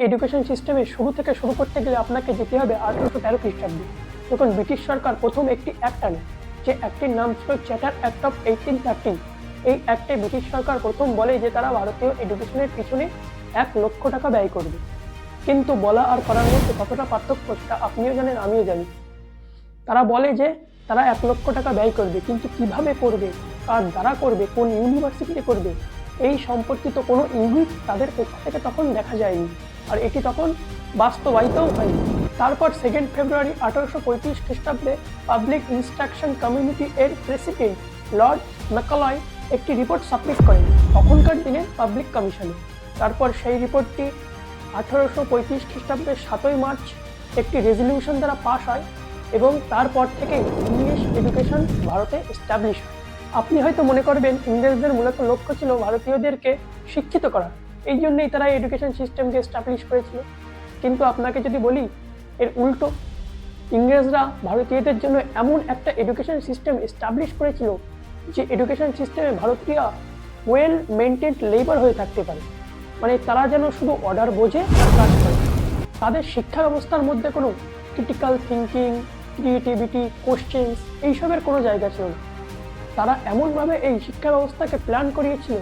Education সিস্টেমের শুরু করতে গেলে আপনাকে যেতে হবে 1813 খ্রিস্টাব্দে, যখন ব্রিটিশ সরকার প্রথম একটি অ্যাক্ট আনে, যে অ্যাক্টের নাম ছিল চার্টার অ্যাক্ট অফ 1813। এই অ্যাক্টে ব্রিটিশ সরকার প্রথম বলে যে তারা ভারতীয় এডুকেশনের পিছনে 1 লক্ষ টাকা ব্যয় করবে। কিন্তু বলা আর করার মধ্যে কতটা পার্থক্য সেটা আপনিও জানেন, আমিও জানি। তারা বলে যে তারা 1 লক্ষ টাকা ব্যয় করবে, কিন্তু কিভাবে করবে, কার দ্বারা করবে, কোন ইউনিভার্সিটিতে করবে, এই সম্পর্কিত কোনো ইঙ্গিত তাদের পক্ষ থেকে তখন দেখা যায়নি, আর এটি তখন বাস্তবায়িতও হয়নি। তারপর 2 ফেব্রুয়ারি 1835 খ্রিস্টাব্দে পাবলিক ইনস্ট্রাকশন কমিউনিটি এর প্রেসিডেন্ট লর্ড ম্যাকলয় একটি রিপোর্ট সাবমিট করেন তখনকার দিনে পাবলিক কমিশনে। তারপর সেই রিপোর্টটি 1835 খ্রিস্টাব্দের 7 মার্চ একটি রেজলিউশন দ্বারা পাস হয়, এবং তারপর থেকে ইংলিশ এডুকেশন ভারতে এস্টাবলিশ হয়। আপনি হয়তো মনে করবেন ইংরেজদের মূলত লক্ষ্য ছিল ভারতীয়দেরকে শিক্ষিত করা, এই জন্যই তারা এডুকেশন সিস্টেমকে এস্টাবলিশ করেছিল। কিন্তু আপনাকে যদি বলি এর উল্টো, ইংরেজরা ভারতীয়দের জন্য এমন একটা এডুকেশন সিস্টেম এস্টাবলিশ করেছিল যে এডুকেশন সিস্টেমে ভারতীয়রা ওয়েল মেনটেন্ড লেবার হয়ে থাকতে পারে, মানে তারা যেন শুধু অর্ডার বোঝে আর কাজ করে। তাদের শিক্ষা ব্যবস্থার মধ্যে কোনো ক্রিটিক্যাল থিঙ্কিং, ক্রিয়েটিভিটি, কোশ্চেন্স এইসবের কোনো জায়গা ছিল না। তারা এমনভাবে এই শিক্ষা ব্যবস্থাকে প্ল্যান করিয়েছিল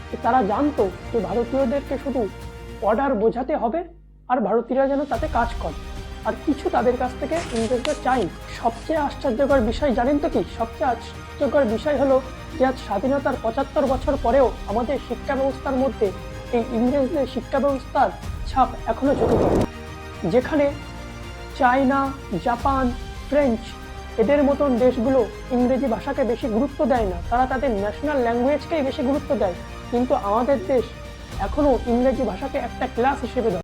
যে তারা জানতো যে ভারতীয়দেরকে শুধু অর্ডার বোঝাতে হবে আর ভারতীয়রা যেন তাতে কাজ করে, আর কিছু তাদের কাছ থেকে ইংরেজরা চাই। সবচেয়ে আশ্চর্যকর বিষয় জানেন তো কি? সবচেয়ে আশ্চর্যকর বিষয় হলো যে আজ স্বাধীনতার 75 বছর পরেও আমাদের শিক্ষা ব্যবস্থার মধ্যে এই ইংরেজদের শিক্ষা ব্যবস্থার ছাপ এখনো চোখে পড়ে। যেখানে চায়না, জাপান, ফ্রেঞ্চ এদের মতন দেশগুলো ইংরেজি ভাষাকে বেশি গুরুত্ব দেয় না, তারা তাদের ন্যাশনাল ল্যাঙ্গুয়েজকেই বেশি গুরুত্ব দেয়, কিন্তু আমাদের দেশ এখনো ইংরেজি ভাষাকে একটা ক্লাস হিসেবে